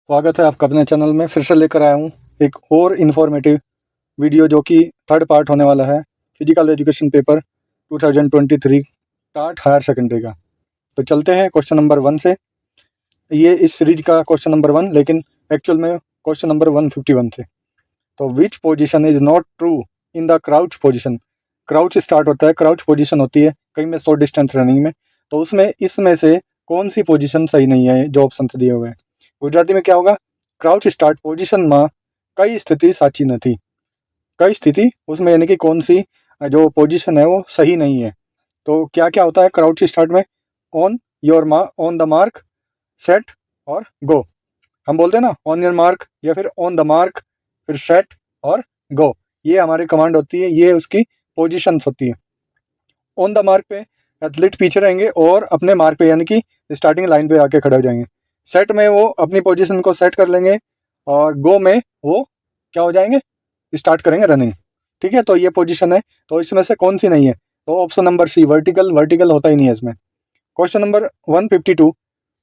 स्वागत है आपका अपने चैनल में। फिर से लेकर आया हूँ एक और इन्फॉर्मेटिव वीडियो जो कि थर्ड पार्ट होने वाला है फिजिकल एजुकेशन पेपर 2023 टाट हायर सेकेंडरी का। तो चलते हैं क्वेश्चन नंबर 1 से। ये इस सीरीज का क्वेश्चन नंबर 1, लेकिन एक्चुअल में क्वेश्चन नंबर 151 से। तो which position is not true in the crouch position. Crouch start होता है, क्राउच पोजिशन होती है कहीं में शॉर्ट डिस्टेंस रनिंग में। तो उसमें इसमें से कौन सी पोजिशन सही नहीं है जो ऑप्शन दिए हुए हैं। गुजराती में क्या होगा? क्राउच स्टार्ट पोजिशन में कई स्थिति साची नहीं। कई स्थिति उसमें यानी कि कौन सी जो पोजीशन है वो सही नहीं है। तो क्या क्या होता है क्राउच स्टार्ट में? On on the mark, set और गो। हम बोलते हैं ना ऑन योर मार्क या फिर ऑन द मार्क, फिर सेट और गो। ये हमारी कमांड होती है, ये उसकी पोजीशन होती है। ऑन द मार्क पे एथलीट पीछे रहेंगे और अपने मार्क पे यानी कि स्टार्टिंग लाइन पे आके खड़े हो जाएंगे। सेट में वो अपनी पोजीशन को सेट कर लेंगे और गो में वो क्या हो जाएंगे? स्टार्ट करेंगे रनिंग। ठीक है, तो ये पोजीशन है। तो इसमें से कौन सी नहीं है? तो option number C vertical. Vertical होता ही नहीं है इसमें। Question number 152,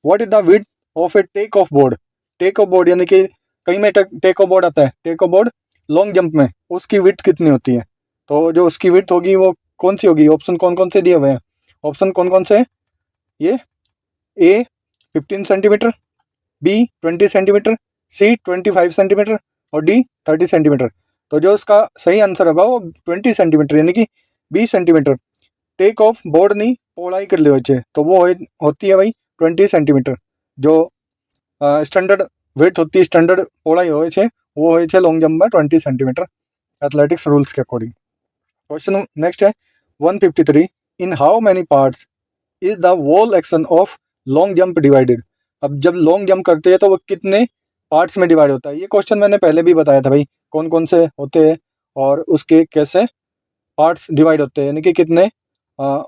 what is the width of a take off board. Take off board यानी कि कहीं में टेक ऑफ बोर्ड आता है। Take off board long jump में उसकी विड्थ कितनी होती है? तो जो उसकी विड्थ होगी वो कौन सी होगी? ऑप्शन कौन कौन से दिए हुए हैं? ऑप्शन कौन कौन से हैं? ये ए 15 सेंटीमीटर, बी 20 सेंटीमीटर, सी 25 सेंटीमीटर और डी 30 सेंटीमीटर। तो जो उसका सही आंसर होगा वो 20 सेंटीमीटर यानी कि 20 सेंटीमीटर। टेक ऑफ बोर्ड नहीं पહોળાઈ કેટલી હોય છે तो वो होती है भाई 20 सेंटीमीटर। जो स्टैंडर्ड विड्थ होती है, स्टैंडर्ड पહોળાઈ હોય છે वो હોય છે लॉन्ग जंप में 20 सेंटीमीटर एथलेटिक्स रूल्स के अकॉर्डिंग। क्वेश्चन नेक्स्ट है 153, in how many parts is the wall action of long jump divided. अब जब लॉन्ग जंप करते हैं तो वो कितने पार्ट्स में डिवाइड होता है? ये क्वेश्चन मैंने पहले भी बताया था भाई, कौन कौन से होते हैं और उसके कैसे पार्ट्स डिवाइड होते हैं, यानी कि कितने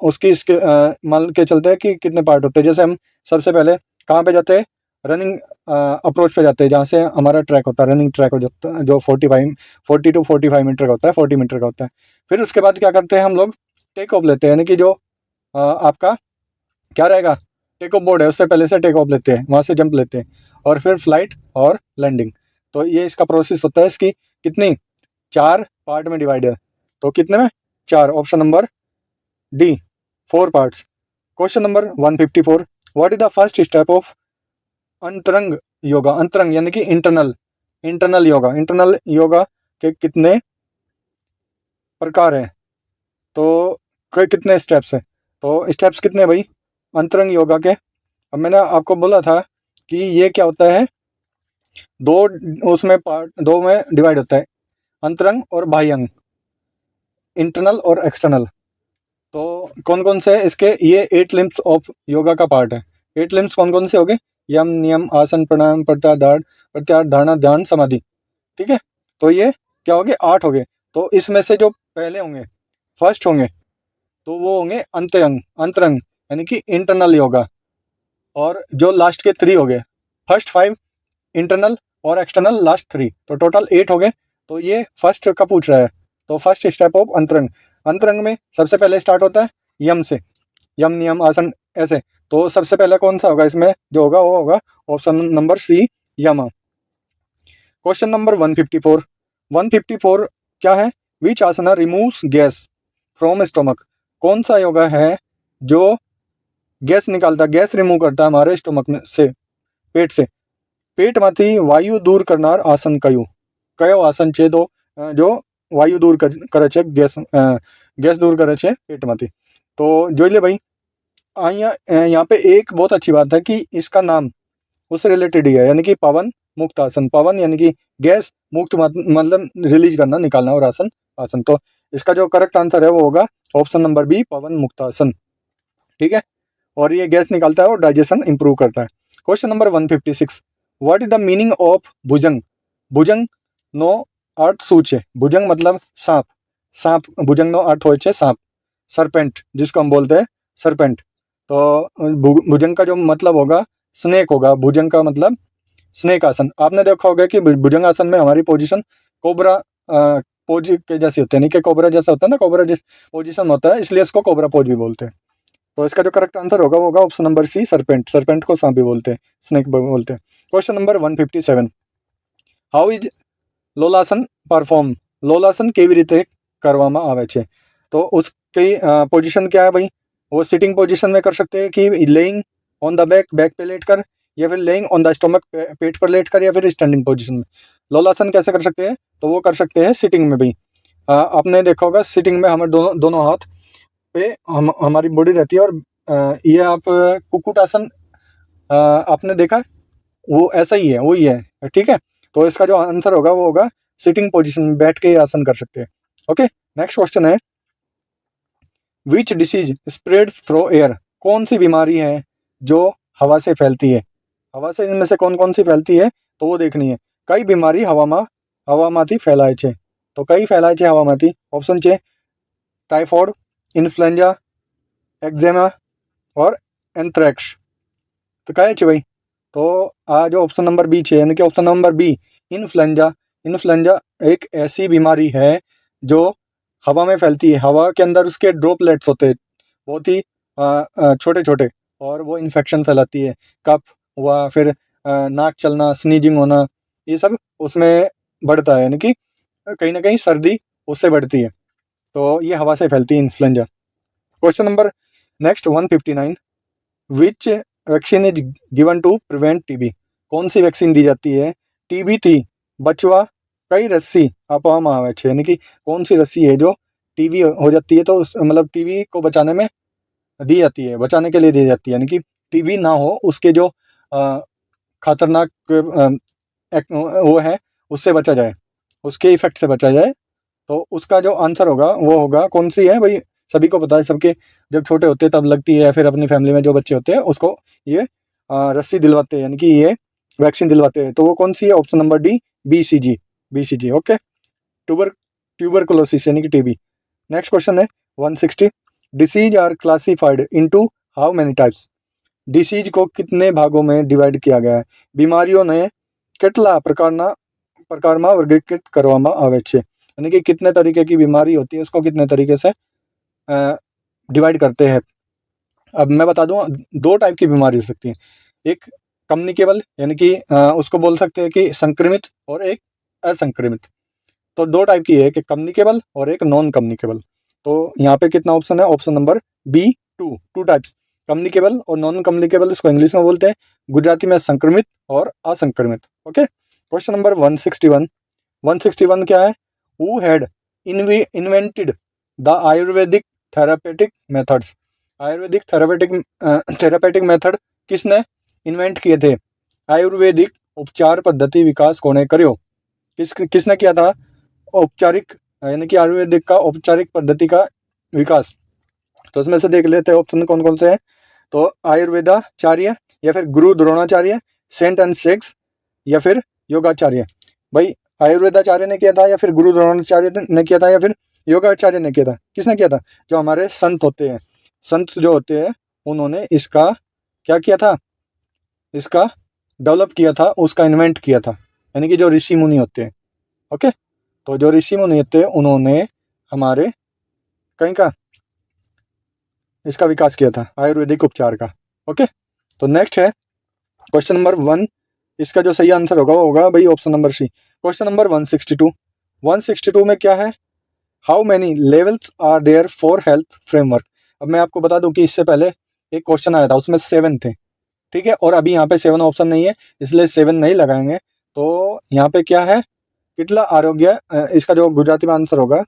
उसकी इसके मान के चलते हैं कि कितने पार्ट होते हैं। जैसे हम सबसे पहले कहाँ पे जाते हैं? रनिंग अप्रोच पे जाते हैं, जहाँ से हमारा ट्रैक होता है, रनिंग ट्रैक हो जाता है जो 40 टू 45 मीटर का होता है, 40 मीटर का होता है। फिर उसके बाद क्या करते हैं हम लोग? टेक ऑफ लेते हैं, यानी कि जो आपका क्या रहेगा? टेक ऑफ बोर्ड है उससे पहले से टेक ऑफ लेते हैं, वहाँ से जंप लेते हैं और फिर फ्लाइट और लैंडिंग। तो ये इसका प्रोसेस होता है। इसकी कितनी 4 पार्ट में डिवाइड है। तो कितने में? 4। Option number D 4 parts. Question number 154, what is the first step of अंतरंग योगा। अंतरंग यानी कि इंटरनल योगा। इंटरनल योगा के कितने प्रकार हैं? तो कितने स्टेप्स हैं? तो स्टेप्स कितने भाई अंतरंग योगा के? अब मैंने आपको बोला था कि ये क्या होता है, दो उसमें पार्ट, दो में डिवाइड होता है, अंतरंग और बाह्यंग, इंटरनल और एक्सटर्नल। तो कौन कौन से इसके? ये 8 लिम्स ऑफ योगा का पार्ट है। 8 लिम्स कौन कौन से हो गए? यम, नियम, आसन, प्राणायाम, प्रत्याहार, धारणा, ध्यान, समाधि। ठीक है, तो ये क्या हो गए? 8 हो गए। तो इसमें से जो पहले होंगे, फर्स्ट होंगे, तो वो होंगे अंतरंग यानी कि इंटरनल योगा। और जो लास्ट के 3 हो गए, फर्स्ट 5 इंटरनल और एक्सटर्नल लास्ट 3, तो टोटल 8 हो गए। तो ये फर्स्ट का पूछ रहा है। तो फर्स्ट स्टेप ऑफ अंतरंग, अंतरंग में सबसे पहले स्टार्ट होता है यम से, यम, नियम, आसन, ऐसे। तो सबसे पहले कौन सा होगा इसमें जो होगा? वो होगा ऑप्शन नंबर सी, यम। क्वेश्चन नंबर 154 क्या है? विच आसना रिमूव्स गैस फ्रॉम स्टोमक। कौन सा योगा है जो गैस निकालता, गैस रिमूव करता है हमारे स्टोमक में से, पेट से? पेटમાંથી વાયુ દૂર કરનાર આસન કયું? કયો આસન છે તો જો વાયુ દૂર કરે છે, ગેસ दूर करे છે पेटમાંથી? तो જોઈ લે भाई, यहाँ पे एक बहुत अच्छी बात है कि इसका नाम उससे रिलेटेड ही है, यानी कि पवन मुक्त आसन। पवन यानी कि गैस, मुक्त मतलब रिलीज करना, निकालना, और आसन आसन। तो इसका जो करेक्ट आंसर है वो होगा ऑप्शन नंबर बी, पवन मुक्त आसन। ठीक है, और ये गैस निकालता है और डाइजेशन इंप्रूव करता है। Question number 156, what is the meaning of bhujang. भुजंग नो अर्थ શું છે? भुजंग मतलब सांप। सांप, भुजंग नो अर्थ હોય છે सांप, सरपेंट, जिसको हम बोलते हैं सरपेंट। तो भुजंग का जो मतलब होगा स्नेक होगा। भुजंग का मतलब स्नेक आसन। आपने देखा होगा कि भुजंग आसन में हमारी पोजीशन कोबरा पोज के जैसी होती है, नहीं कि कोबरा जैसा होता है ना, कोबरा जैसा पोजीशन होता है, इसलिए इसको कोबरा पोज भी बोलते हैं। तो इसका जो करेक्ट आंसर होगा वो होगा option number C, serpent. Serpent को सांप भी बोलते हैं, स्नेक भी बोलते हैं। Question number 157, how is lolasan perform? લોલાસન કેવી રીતે કરવામાં આવે છે? તો उसकी पोजीशन क्या है भाई? वो सिटिंग पोजीशन में कर सकते हैं कि laying on the back, back पे लेट कर, या फिर लेइंग ऑन द स्टमक, पेट पर लेट कर, या फिर स्टैंडिंग पोजीशन में। लोलासन कैसे कर सकते हैं? तो वो कर सकते हैं सिटिंग में भाई। आपने देखा होगा सिटिंग में हमें दोनों दोनों हाथ पे हमारी बॉडी रहती है, और ये आप कुक्कुटासन आपने देखा है, वो ऐसा ही है, वही है, ठीक है। तो इसका जो आंसर होगा वो होगा सिटिंग पोजीशन में बैठ के आसन कर सकते हैं। ओके, नेक्स्ट क्वेश्चन है, which disease spreads through air? कौन सी बीमारी है जो हवा से फैलती है? हवा से इनमें से कौन कौन सी फैलती है तो वो देखनी है। कई बीमारी हवामांथी फैलाय છે। तो कई फैलाय છે हवामांथी। ऑप्शन છે टाइफॉइड, इन्फ्लुएंजा, एक्जेमा और एंथ्रेक्स। तो कहे છે भाई? तो आ जो ऑप्शन नंबर बी है, यानी कि option number B influenza. Influenza एक ऐसी बीमारी है जो हवा में फैलती है। हवा के अंदर उसके ड्रॉपलेट्स होते हैं, बहुत ही छोटे छोटे, और वो इन्फेक्शन फैलाती है। कफ हुआ, फिर नाक चलना, स्नीजिंग होना, ये सब उसमें बढ़ता है, यानी कि कहीं ना कहीं सर्दी उससे बढ़ती है। तो ये हवा से फैलती है influenza. Question number next 159, which vaccine is given to prevent TB? कौन सी वैक्सीन दी जाती है टीबी थी बचवा कई रस्सी આપવામાં આવે છે? यानी कि कौन सी रस्सी है जो टीबी हो जाती है तो मतलब टीबी को बचाने में दी जाती है, बचाने के लिए दी जाती है, यानी कि टीबी ना हो, उसके जो खतरनाक वो है उससे बचा जाए, उसके इफेक्ट से बचा जाए। तो उसका जो आंसर होगा वो होगा, कौन सी है भाई? सभी को पता है, सबके जब छोटे होते हैं तब लगती है, या फिर अपनी फैमिली में जो बच्चे होते हैं उसको ये रस्सी दिलवाते हैं, यानी कि ये वैक्सीन दिलवाते हैं। तो वो कौन सी है? Option number D, BCG। BCG, okay. Tuberculosis यानी कि टीबी। नेक्स्ट क्वेश्चन है 160, disease are classified into how many types? Disease को कितने भागों में डिवाइड किया गया है? बीमारियों ने કેટલા પ્રકારમાં વર્ગીકૃત કરવામાં આવે છે? यानी कि कितने तरीके की बीमारी होती है, उसको कितने तरीके से डिवाइड करते हैं। अब मैं बता दूं, दो टाइप की बीमारी हो सकती है। एक कम्युनिकेबल, यानी कि उसको बोल सकते हैं कि संक्रमित, और एक असंक्रमित। तो दो टाइप की है, एक कम्युनिकेबल और एक नॉन कम्युनिकेबल। तो यहाँ पे कितना ऑप्शन है? Option number B, two types, communicable और नॉन कम्युनिकेबल। इसको इंग्लिश में बोलते हैं, गुजराती में संक्रमित और असंक्रमित। ओके, क्वेश्चन नंबर 161 क्या है? Who had invented the Ayurvedic therapeutic methods? Ayurvedic therapeutic method किसने इन्वेंट किए थे? आयुर्वेदिक उपचार पद्धति विकास कोने कर्यो? किसने किया था औपचारिक, यानी कि आयुर्वेदिक का औपचारिक पद्धति का विकास? तो उसमें से देख लेते हैं ऑप्शन कौन कौन से हैं। तो आयुर्वेदाचार्य, या फिर गुरु द्रोणाचार्य, सेंट एंड सेक्स, या फिर योगाचार्य। भाई आयुर्वेदाचार्य ने किया था, या फिर गुरु द्रोणाचार्य ने किया था, या फिर योगाचार्य ने किया था? किसने किया था? जो हमारे संत होते हैं, संत जो होते हैं, उन्होंने इसका क्या किया था? इसका डेवलप किया था, उसका इन्वेंट किया था, यानी कि जो ऋषि मुनि होते हैं। ओके, तो जो ऋषि मुनि होते हैं उन्होंने हमारे कहीं का इसका विकास किया था, आयुर्वेदिक उपचार का। ओके, तो नेक्स्ट है क्वेश्चन नंबर 1। इसका जो सही आंसर होगा वो होगा भाई option number C. Question number 162 में क्या है? How many levels are there for health framework? अब मैं आपको बता दूं कि इससे पहले एक क्वेश्चन आया था, उसमें 7 थे, ठीक है, और अभी यहाँ पे 7 ऑप्शन नहीं है, इसलिए 7 नहीं लगाएंगे। तो यहाँ पे क्या है? કેટલા આરોગ્ય, इसका जो गुजराती में आंसर होगा,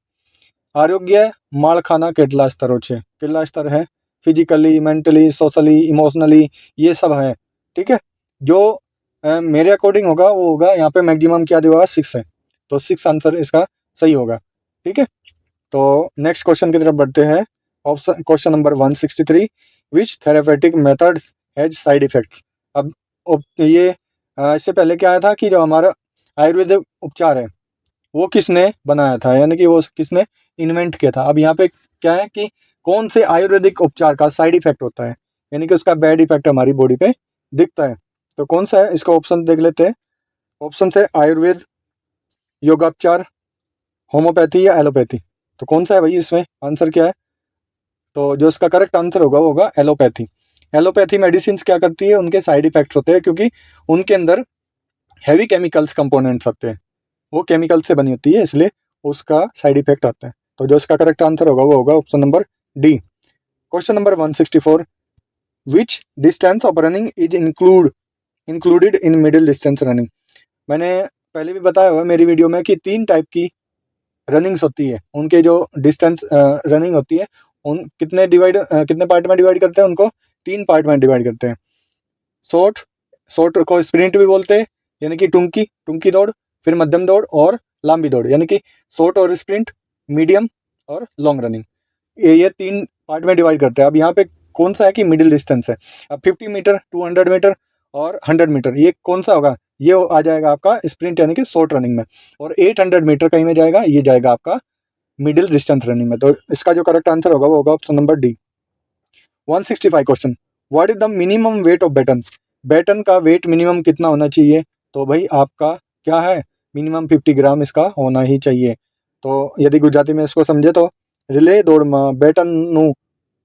आरोग्य माળખાના કેટલા स्तरों છે? કેટલા स्तर है? फिजिकली, मेंटली, सोशली, इमोशनली, ये सब है, ठीक है। जो मेरे अकॉर्डिंग होगा वो होगा, यहाँ पे मैक्सिमम क्या दिया होगा? 6 है, तो 6 आंसर इसका सही होगा, ठीक है। तो नेक्स्ट क्वेश्चन की तरफ बढ़ते हैं। Option question number 163, which therapeutic methods has side effects? अब ये इससे पहले क्या आया था कि जो हमारा आयुर्वेदिक उपचार है वो किसने बनाया था, यानी कि वो किसने इन्वेंट किया था। अब यहाँ पे क्या है कि कौन से आयुर्वेदिक उपचार का साइड इफेक्ट होता है, यानी कि उसका बैड इफेक्ट हमारी बॉडी पे दिखता है। तो कौन सा है? इसका ऑप्शन देख लेते हैं। ऑप्शन है आयुर्वेद, योगापचार, होम्योपैथी या एलोपैथी। तो कौन सा है भाई इसमें? आंसर क्या है? तो जो इसका करेक्ट आंसर होगा वो होगा एलोपैथी। एलोपैथी मेडिसिन क्या करती है? उनके साइड इफेक्ट्स होते हैं, क्योंकि उनके अंदर हैवी केमिकल्स कंपोनेंट्स आते हैं, वो केमिकल से बनी होती है, इसलिए उसका साइड इफेक्ट आता है। तो जो इसका करेक्ट आंसर होगा वो होगा option number D. Question number 164, which distance of running is included in middle distance running. मैंने पहले भी बताया हुआ मेरी वीडियो में कि 3 टाइप की रनिंग्स होती है, उनके जो डिस्टेंस रनिंग होती है उन कितने पार्ट में डिवाइड करते हैं, उनको 3 पार्ट में डिवाइड करते हैं। शॉर्ट को स्प्रिंट भी बोलते हैं, यानी कि टुंकी दौड़, फिर मध्यम दौड़ और लंबी दौड़, यानी कि शॉर्ट और स्प्रिंट, मीडियम और लॉन्ग रनिंग, ये 3 पार्ट में डिवाइड करते हैं। अब यहाँ पे कौन सा है कि मिडिल डिस्टेंस है। अब 50 मीटर, 200 मीटर और 100 मीटर, ये कौन सा होगा, ये आ जाएगा आपका स्प्रिंट यानी कि शॉर्ट रनिंग में। और 800 मीटर कहीं में जाएगा, ये जाएगा आपका मिडिल डिस्टेंस रनिंग में। तो इसका जो करेक्ट आंसर होगा वो होगा option number D. 165 question, what is the minimum weight of baton. Baton का वेट मिनिमम कितना होना चाहिए, तो भाई आपका क्या है, मिनिमम 50 ग्राम इसका होना ही चाहिए। तो यदि गुजराती में इसको समझे तो रिले दौड़માં બેટનનું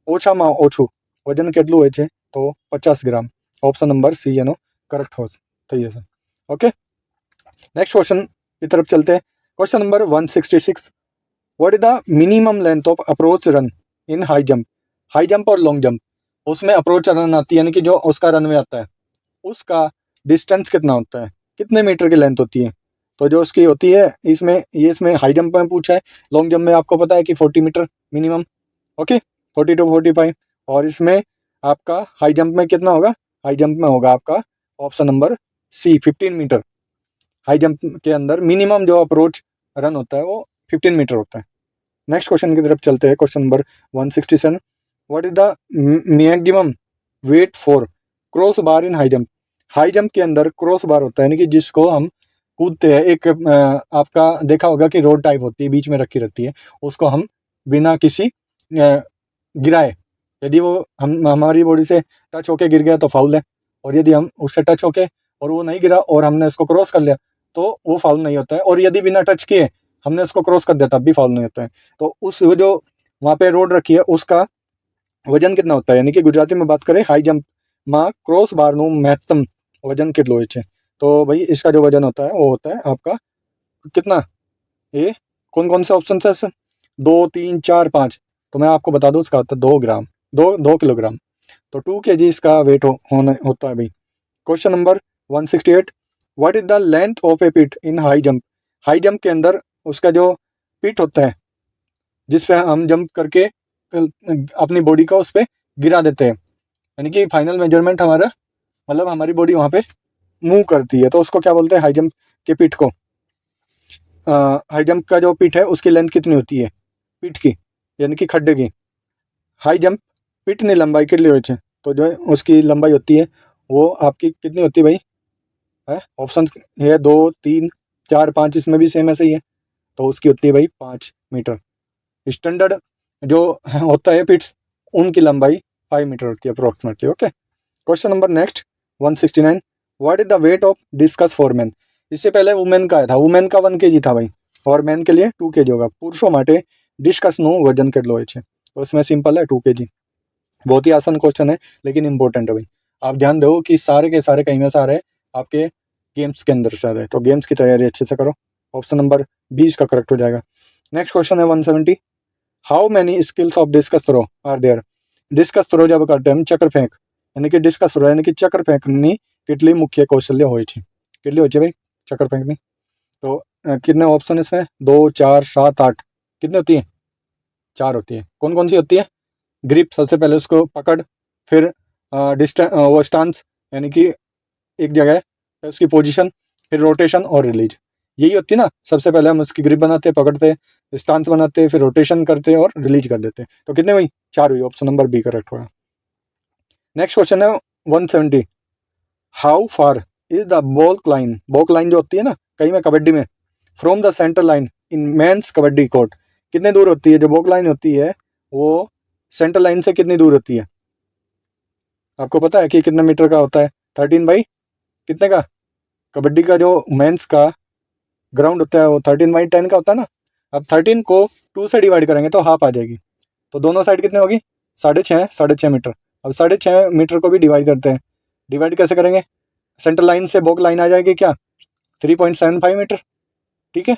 ઓછામાં ઓછું વજન કેટલું હોય છે, તો 50 ગ્રામ। ઓપ્શન નંબર સી એનો કરેક્ટ થઈ જશે। ઓકે, नेक्स्ट क्वेश्चन की तरफ चलते हैं। Question number 166, what is the minimum length of approach run in high jump और लॉन्ग जंप। उसमें अप्रोच रन आती है, यानी कि जो उसका रनवे आता है उसका डिस्टेंस कितना होता है, कितने मीटर की लेंथ होती है। तो जो उसकी होती है इसमें हाई जंप में पूछा है, लॉन्ग जंप में आपको पता है कि 40 मीटर मिनिमम, ओके 40 to 45। और इसमें आपका हाई जंप में कितना होगा, हाई जंप में होगा आपका option number C 15 metre. High jump के अंदर मिनिमम जो अप्रोच रन होता है वो 15 मीटर होता है। नेक्स्ट क्वेश्चन की तरफ चलते हैं। Question number 167, what is the maximum weight for cross bar in high jump. High jump के अंदर क्रॉस बार होता है, यानी कि जिसको हम कूदते हैं, एक आपका देखा होगा कि रोड टाइप होती है, बीच में रखी रहती है, उसको हम बिना किसी गिराए, यदि वो हमारी बॉडी से टच होके गिर गया तो फाउल है, और यदि हम उससे टच होके और वो नहीं गिरा और हमने उसको क्रॉस कर लिया तो वो फाउल नहीं होता है, और यदि बिना टच किए हमने उसको क्रॉस कर दिया तब भी फाउल नहीं होता है। तो उस वो जो वहाँ पे रोड रखी है उसका वजन कितना होता है, यानी कि गुजराती में बात करें हाई जंप में क्रॉस बारનું મહત્તમ वजन કેટલું હોય છે, तो भाई इसका जो वजन होता है वो होता है आपका कितना, ये कौन कौन से ऑप्शन है सर, 2, 3, 4, 5। तो मैं आपको बता दूं इसका होता है 2 ग्राम, 2 किलोग्राम। तो 2 kg इसका वेट होता है भाई। Question number 168, what is the length of a pit in high jump. High jump के अंदर उसका जो पिट होता है जिस पे हम जंप करके अपनी बॉडी को उस पर गिरा देते हैं, यानी कि फाइनल मेजरमेंट हमारा मतलब हमारी बॉडी वहाँ पे मूव करती है, तो उसको क्या बोलते हैं, हाई जंप के पिट को। हाई जंप का जो पिट है उसकी लेंथ कितनी होती है, पिट की यानी कि खड्डे की। हाई जंप पिटनी लंबाई कितनी હોય છે, तो जो उसकी लंबाई होती है वो आपकी कितनी होती है भाई, है ऑप्शन है 2, 3, 4, 5, इसमें भी सेम ऐसे ही है, तो उसकी होती है भाई 5 मीटर। स्टैंडर्ड जो होता है पिट्स उनकी लंबाई 5 मीटर होती है approximately. Okay, question number next 169, what is the weight of discuss for man. इससे पहले वुमेन का था, वुमेन का 1 kg था भाई, और मैन के लिए 2 kg होगा। पुरुषों માટે डिस्कसનું वजन કેટલું હોય છે, तो इसमें सिंपल है 2 kg। बहुत ही आसान क्वेश्चन है लेकिन इंपॉर्टेंट है भाई। आप ध्यान दो कि सारे के सारे कहीं में से आ रहे हैं आपके गेम्स के अंदर से आ रहे हैं, तो गेम्स की तैयारी अच्छे से करो। ऑप्शन नंबर 20 का करेक्ट हो जाएगा। नेक्स्ट क्वेश्चन है 170, how many skills of discus throw are there. Discus throw जब करते हैं हम चक्कर फेंक, यानी कि डिस्कस थ्रो यानी कि चक्कर फेंकनी કેટલી મુખ્ય કૌશલ્ય હોય છે, કેટલી હોય છે ભાई चक्कर फेंकनी। तो कितने ऑप्शन इसमें, 2, 4, 7, 8, कितनी होती है, 4 होती है। कौन कौन सी होती है, ग्रिप सबसे पहले उसको पकड़, फिर डिस्टेंस वो स्टांस यानी कि एक जगह है उसकी पोजीशन, फिर रोटेशन और रिलीज, यही होती है ना। सबसे पहले हम उसकी ग्रिप बनाते, पकड़ते, स्टांस बनाते, फिर रोटेशन करते और रिलीज कर देते। तो कितने हुई, 4 हुई। ऑप्शन नंबर बी करेक्ट होगा। नेक्स्ट क्वेश्चन है 170, how far is the baulk line जो होती है ना कहीं में कबड्डी में, from the centre line in men's kabaddi court, कितने दूर होती है। जो बॉक लाइन होती है वो सेंटर लाइन से कितनी दूर होती है, आपको पता है कि कितने मीटर का होता है, 13 बाई कितने का, कबड्डी का जो मेंस का ग्राउंड होता है वो 13/10 का होता है ना। अब 13 को 2 से डिवाइड करेंगे तो हाफ आ जाएगी, तो दोनों साइड कितने होगी, 6.5 मीटर। अब 6.5 मीटर को भी डिवाइड करते हैं, डिवाइड कैसे करेंगे, सेंटर लाइन से बॉक लाइन आ जाएगी क्या, 3.75 मीटर। ठीक है,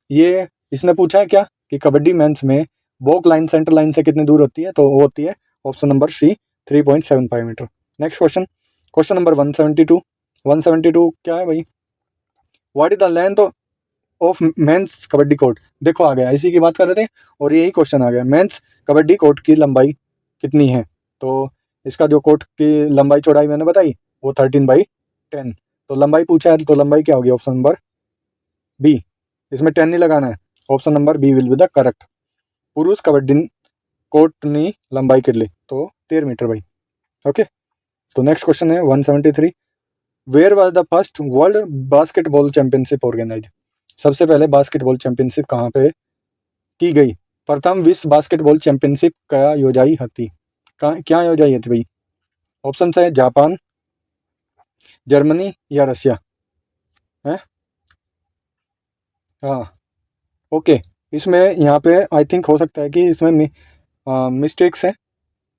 ये इसने पूछा है क्या कि कबड्डी मेंस में बोक लाइन सेंटर लाइन से कितनी दूर होती है, तो वो होती है option number C 3.75 metre. Next question, question number 172 क्या है भाई, what is the length of men's kabaddi court. देखो आ गया, इसी की बात कर रहे थे और यही क्वेश्चन आ गया, मेंस कबड्डी कोर्ट की लंबाई कितनी है। तो इसका जो कोर्ट की लंबाई चौड़ाई मैंने बताई वो 13/10। तो लंबाई पूछा है तो लंबाई क्या होगी, ऑप्शन नंबर बी। इसमें 10 नहीं लगाना है, option number B will be the correct. पुरुष कबड्डी कोर्टनी लंबाई कितनी, तो 13 मीटर भाई। ओके, तो नेक्स्ट क्वेश्चन है 173, where was the first world basketball championship organise. सबसे पहले बास्केटबॉल चैंपियनशिप कहाँ पे की गई। प्रथम विश्व बास्केटबॉल चैंपियनशिप क्या योजाई थी, क्या योजाई थी भाई। ऑप्शन है जापान, जर्मनी या रशिया है। हाँ ओके, इसमें यहाँ पे आई थिंक हो सकता है कि इसमें मिस्टेक्स है,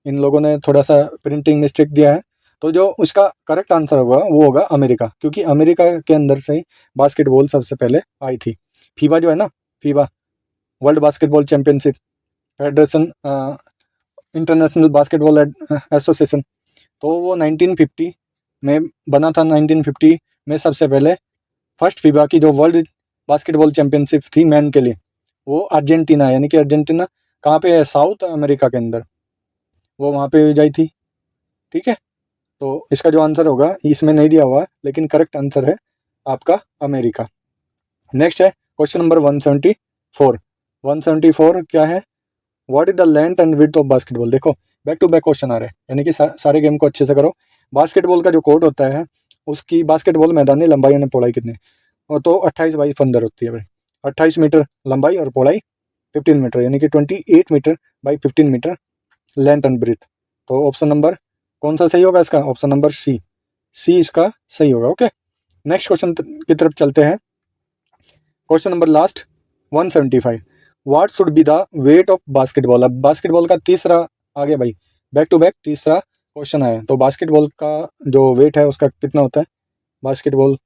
इन लोगों ने थोड़ा सा प्रिंटिंग मिस्टेक दिया है। तो जो उसका करेक्ट आंसर होगा वो होगा अमेरिका, क्योंकि अमेरिका के अंदर से ही बास्केटबॉल सबसे पहले आई थी। फीबा जो है ना, FIBA world basketball championship federation, international basketball association, तो वो 1950 में बना था। 1950 में सबसे पहले फर्स्ट फीबा की जो वर्ल्ड बास्केटबॉल चैंपियनशिप थी मैन के लिए, वो अर्जेंटीना, यानी कि अर्जेंटीना कहाँ पे है, साउथ अमेरिका के अंदर, वो वहाँ पे जाई थी। ठीक है, तो इसका जो आंसर होगा इसमें नहीं दिया हुआ है, लेकिन करेक्ट आंसर है आपका अमेरिका। नेक्स्ट है क्वेश्चन नंबर 174 क्या है, what is the length and width of basketball. देखो बैक टू बैक क्वेश्चन आ रहे हैं, यानी कि सारे गेम को अच्छे से करो। बास्केटबॉल का जो कोर्ट होता है उसकी बास्केटबॉल मैदानी लंबाई और पौड़ाई कितनी, और तो 28/15 होती है भाई। 28 मीटर लंबाई और पौड़ाई 15 मीटर, यानी कि 28 metre by 15 metre length and breadth. तो ऑप्शन नंबर कौन सा सही होगा इसका, ऑप्शन नंबर सी इसका सही होगा। ओके, नेक्स्ट क्वेश्चन की तरफ चलते हैं। Question number last 175, what should be the weight of basketball. अब बास्केटबॉल का तीसरा आ गया भाई, बैक टू बैक तीसरा क्वेश्चन आया। तो बास्केटबॉल का जो वेट है उसका कितना होता है, बास्केटबॉल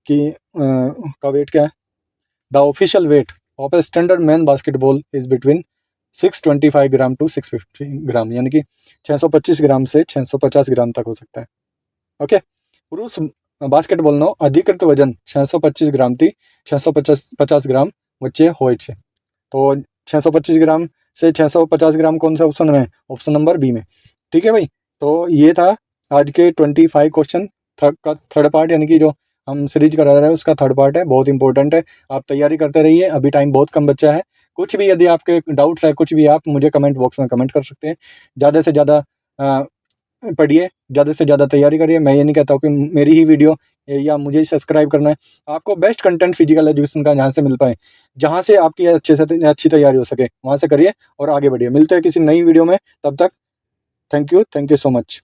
की का वेट क्या है। The official weight of a standard man basketball is between 625 gram to 650 gram, यानी कि 625 ग्राम से 650 ग्राम तक हो सकता है। ओके, पुरुष बास्केटबॉल नो अधिकृत वजन 625 ग्राम थी, 650 ग्राम वच्चे होय छे। तो 625 ग्राम से 650 ग्राम कौन सा ऑप्शन में, ऑप्शन नंबर बी में। ठीक है भाई, तो ये था आज के 25 क्वेश्चन का थर्ड पार्ट, यानी कि जो हम सीरीज करा रहे हैं उसका थर्ड पार्ट है, बहुत इंपॉर्टेंट है। आप तैयारी करते रहिए, अभी टाइम बहुत कम बचा है। कुछ भी यदि आपके डाउट्स है, कुछ भी आप मुझे कमेंट बॉक्स में कमेंट कर सकते हैं। ज़्यादा से ज़्यादा पढ़िए, ज़्यादा से ज़्यादा तैयारी करिए। मैं ये नहीं कहता हूँ कि मेरी ही वीडियो या मुझे ही सब्सक्राइब करना है। आपको बेस्ट कंटेंट फिजिकल एजुकेशन का जहाँ से मिल पाए, जहाँ से आपकी अच्छे से अच्छी तैयारी हो सके, वहाँ से करिए और आगे बढ़िए। मिलते हैं किसी नई वीडियो में, तब तक थैंक यू सो मच।